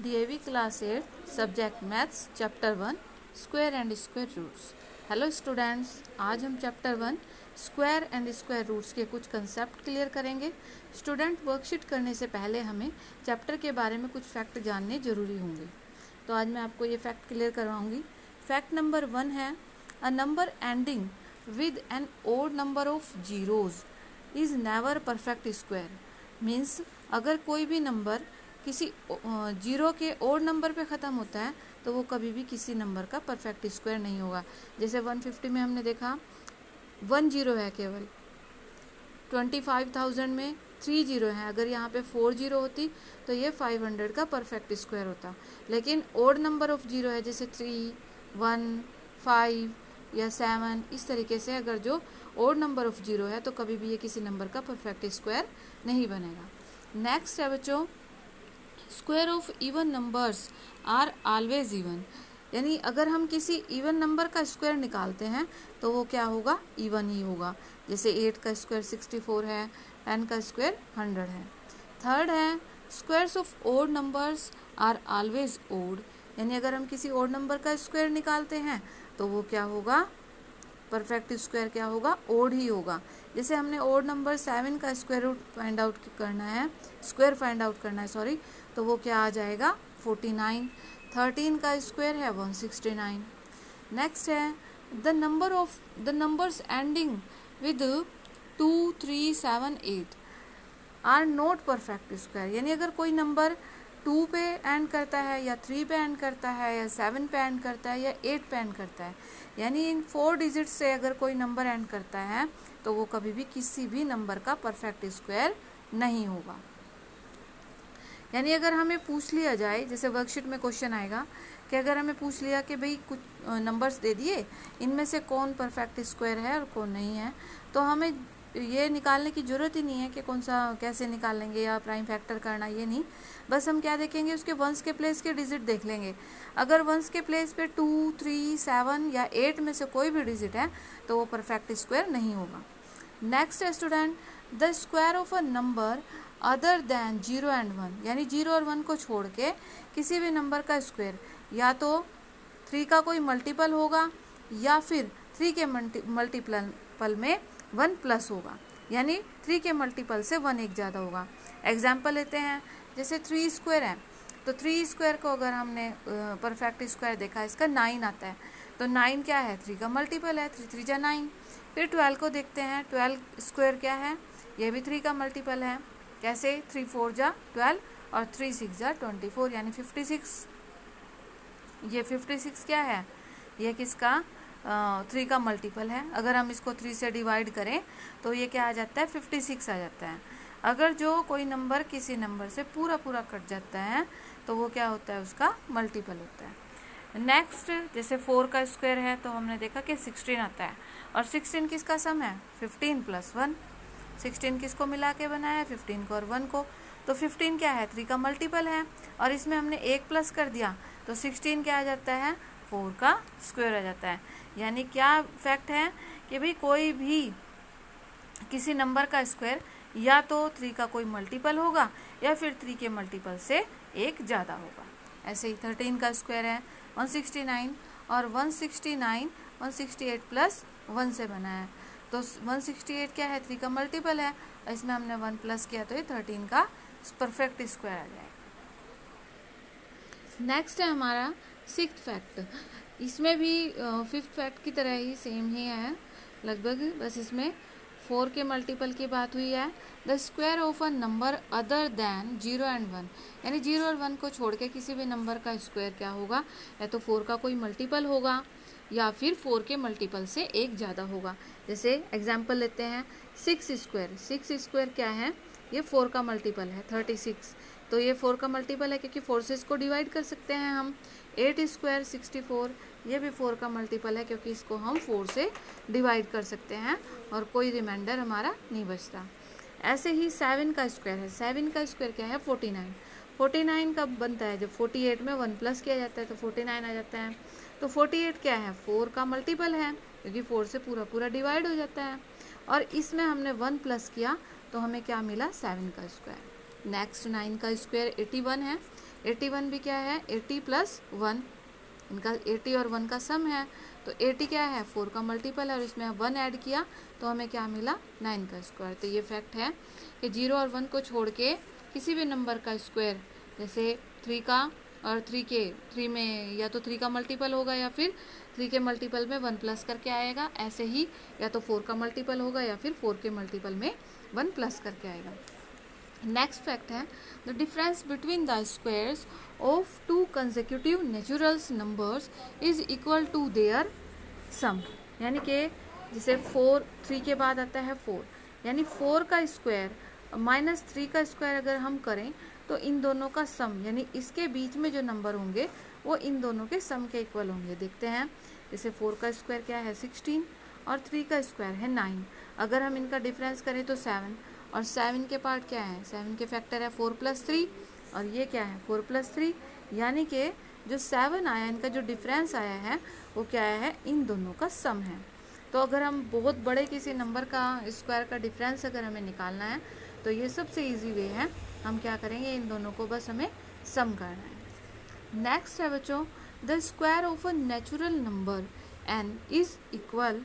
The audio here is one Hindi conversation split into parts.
DAV class 8 subject maths chapter 1 square and square roots. Hello students, आज हम chapter 1 square and square roots के कुछ कंसेप्ट क्लियर करेंगे। स्टूडेंट, वर्कशीट करने से पहले हमें चैप्टर के बारे में कुछ फैक्ट जानने जरूरी होंगे, तो आज मैं आपको ये फैक्ट क्लियर करवाऊंगी। फैक्ट नंबर 1 है, a number ending with an odd number of zeros is never perfect square. Means अगर कोई भी नंबर किसी जीरो के ओड नंबर पे ख़त्म होता है तो वो कभी भी किसी नंबर का परफेक्ट स्क्वायर नहीं होगा। जैसे 150 में हमने देखा 1 जीरो है केवल, 25,000 में 3 जीरो हैं, अगर यहाँ पे 4 जीरो होती तो ये 500 का परफेक्ट स्क्वायर होता। लेकिन ओड नंबर ऑफ जीरो है, जैसे 3, 1, 5 या 7, इस तरीके से अगर जो ओड नंबर ऑफ जीरो है तो कभी भी ये किसी नंबर का परफेक्ट स्क्वायर नहीं बनेगा। नेक्स्ट है बच्चों, square of even numbers are always even. यानी अगर हम किसी इवन नंबर का स्क्वायर निकालते हैं तो वो क्या होगा, इवन ही होगा। जैसे 8 का स्क्वायर 64 है, 10 का स्क्वायर 100 है। थर्ड है, squares of odd numbers are always odd. यानी अगर हम किसी ओड नंबर का स्क्वायर निकालते हैं तो वो क्या होगा, परफेक्ट स्क्वायर क्या होगा, ओड ही होगा। जैसे हमने ओड नंबर 7 का स्क्वायर रूट फाइंड आउट करना है, स्क्वायर फाइंड आउट करना है सॉरी, तो वो क्या आ जाएगा 49। 13 का स्क्वायर है 169। नेक्स्ट है, the numbers ending with 2, 3, 7, 8 are not perfect square. यानी अगर कोई नंबर 2 पे एंड करता है या 3 पे एंड करता है या 7 पे एंड करता है या 8 पे एंड करता है, यानी इन 4 डिजिट से अगर कोई नंबर एंड करता है तो वो कभी भी किसी भी नंबर का परफेक्ट स्क्वायर नहीं होगा। यानी अगर हमें पूछ लिया जाए, जैसे वर्कशीट में क्वेश्चन आएगा कि अगर हमें पूछ लिया कि भाई कुछ नंबर्स दे दिए, इनमें से कौन परफेक्ट स्क्वायर है और कौन नहीं है, तो हमें ये निकालने की ज़रूरत ही नहीं है कि कौन सा कैसे निकालेंगे या प्राइम फैक्टर करना, ये नहीं। बस हम क्या देखेंगे, उसके वंस के प्लेस के डिजिट देख लेंगे। अगर वंस के प्लेस पे 2, 3, 7 या 8 में से कोई भी डिजिट है तो वो परफेक्ट स्क्वायर नहीं होगा। Next student, the square of a number other than 0 and 1, यानी 0 और 1 को छोड़ के किसी भी नंबर का स्क्वायर या तो 3 का कोई मल्टीपल होगा या फिर 3 के मल्टीपल में 1 प्लस होगा, यानी 3 के मल्टीपल से 1 एक ज़्यादा होगा। एग्जाम्पल लेते हैं, जैसे 3 स्क्वायर है तो 3 स्क्वायर को अगर हमने परफेक्ट स्क्वायर देखा, इसका 9 आता है, तो 9 क्या है, 3 का मल्टीपल है, 3 3 जा 9। फिर 12 को देखते हैं, 12 स्क्वायर क्या है, ये भी 3 का मल्टीपल है। कैसे, 3 4 जा 12 और 3 6 जा 24, यानी 56। ये 56 क्या है, ये किसका 3 का मल्टीपल है। अगर हम इसको 3 से डिवाइड करें तो ये क्या आ जाता है, 56 आ जाता है। अगर जो कोई नंबर किसी नंबर से पूरा पूरा कट जाता है तो वो क्या होता है, उसका मल्टीपल होता है। नेक्स्ट, जैसे 4 का स्क्वायर है तो हमने देखा कि 16 आता है, और 16 किसका सम है, 15 + 1। 16 किसको मिला के बनाया है, 15 को और 1 को, तो 15 क्या है, 3 का मल्टीपल है, और इसमें हमने 1 प्लस कर दिया तो 16 क्या आ जाता है, 4 का स्क्वायर आ जाता है। यानी क्या फैक्ट है कि भाई कोई भी किसी नंबर का स्क्वायर या तो 3 का कोई मल्टीपल होगा या फिर 3 के मल्टीपल से एक ज़्यादा होगा। ऐसे ही 13 का स्क्वायर है 169, और 169 168 + 1 से बना है, तो 168 क्या है, 3 का मल्टीपल है, इसमें हमने 1 प्लस किया तो ये 13 का परफेक्ट स्क्वायर आ जाएगा। नेक्स्ट है हमारा 6th फैक्ट। इसमें भी 5th फैक्ट की तरह ही सेम ही है लगभग, बस इसमें 4 के मल्टीपल की बात हुई है। The square of a number other than 0 and 1, यानी 0 और 1 को छोड़ के किसी भी नंबर का स्क्वायर क्या होगा, या तो 4 का कोई मल्टीपल होगा या फिर 4 के मल्टीपल से एक ज़्यादा होगा। जैसे एग्जाम्पल लेते हैं, 6 स्क्वायर। 6 स्क्वायर क्या है, ये 4 का मल्टीपल है 36, तो ये 4 का मल्टीपल है क्योंकि 4 से इसको डिवाइड कर सकते हैं हम। 8 स्क्वायर 64, ये भी 4 का मल्टीपल है क्योंकि इसको हम 4 से डिवाइड कर सकते हैं और कोई रिमाइंडर हमारा नहीं बचता। ऐसे ही 7 का स्क्वायर है। 7 का स्क्वायर क्या है, 49। 49 कब बनता है, जब 48 में 1 प्लस किया जाता है तो 49 आ जाता है। तो 48 क्या है, 4 का मल्टीपल है क्योंकि 4 से पूरा पूरा डिवाइड हो जाता है, और इसमें हमने 1 प्लस किया तो हमें क्या मिला, 7 का स्क्वायर। नेक्स्ट 9 का स्क्वायर 81 है। 81 भी क्या है, 80 प्लस 1, इनका 80 और 1 का सम है, तो 80 क्या है, 4 का मल्टीपल है, और इसमें 1 ऐड किया तो हमें क्या मिला, 9 का स्क्वायर। तो ये फैक्ट है कि 0 और 1 को छोड़ के किसी भी नंबर का स्क्वायर, जैसे 3 का और 3 में या तो 3 का मल्टीपल होगा या फिर 3 के मल्टीपल में 1 प्लस करके आएगा, ऐसे ही या तो 4 का मल्टीपल होगा या फिर 4 के मल्टीपल में 1 प्लस करके आएगा। नेक्स्ट फैक्ट है the difference between the squares of 2 consecutive naturals numbers is equal to their sum. यानी कि जैसे 3 के बाद आता है 4, यानी 4 का स्क्वायर माइनस 3 का स्क्वायर अगर हम करें तो इन दोनों का सम, यानी इसके बीच में जो नंबर होंगे वो इन दोनों के सम के इक्वल होंगे। देखते हैं, जैसे 4 का स्क्वायर क्या है, 16, और 3 का स्क्वायर है 9। अगर हम इनका डिफरेंस करें तो 7, और 7 के पार्ट क्या है, 7 के फैक्टर है 4 प्लस 3, और ये क्या है 4 प्लस 3, यानी कि जो 7 आया, इनका जो डिफरेंस आया है वो क्या है, इन दोनों का सम है। तो अगर हम बहुत बड़े किसी नंबर का स्क्वायर का डिफरेंस अगर हमें निकालना है तो ये सबसे इजी वे है, हम क्या करेंगे, इन दोनों को बस हमें सम करना है। नेक्स्ट है बच्चों, the square of a natural number n is equal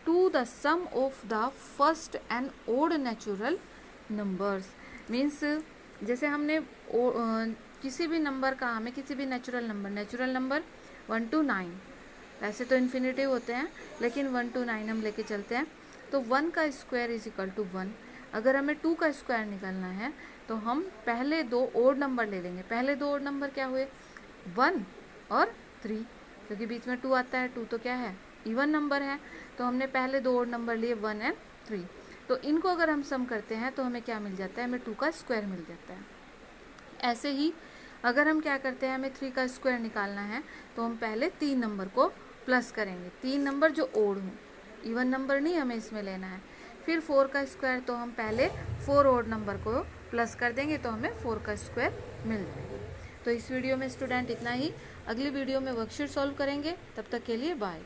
to the sum of the first and odd natural numbers. Means जैसे हमने किसी भी नंबर का, हमें किसी भी नेचुरल नंबर 1 to 9, वैसे तो इन्फिनिटिव होते हैं लेकिन 1 to 9 हम लेके चलते हैं, तो 1 का स्क्वायर इज इक्वल टू 1। अगर हमें 2 का स्क्वायर निकालना है तो हम पहले 2 ओड नंबर ले लेंगे। पहले 2 ओड नंबर क्या हुए, 1 और 3, क्योंकि बीच में 2 आता है, 2 तो क्या है, इवन नंबर है, तो हमने पहले 2 ओड नंबर लिए 1 और 3। तो इनको अगर हम सम करते हैं तो हमें क्या मिल जाता है, हमें 2 का स्क्वायर मिल जाता है। ऐसे ही अगर हम क्या करते हैं, हमें 3 का स्क्वायर निकालना है तो हम पहले 3 नंबर को प्लस करेंगे, 3 नंबर जो ओड हों, इवन नंबर नहीं हमें इसमें लेना है। फिर 4 का स्क्वायर, तो हम पहले 4 ओड नंबर को प्लस कर देंगे तो हमें 4 का स्क्वायर मिल जाएगा। तो इस वीडियो में स्टूडेंट इतना ही, अगली वीडियो में वर्कशीट सॉल्व करेंगे, तब तक के लिए बाय।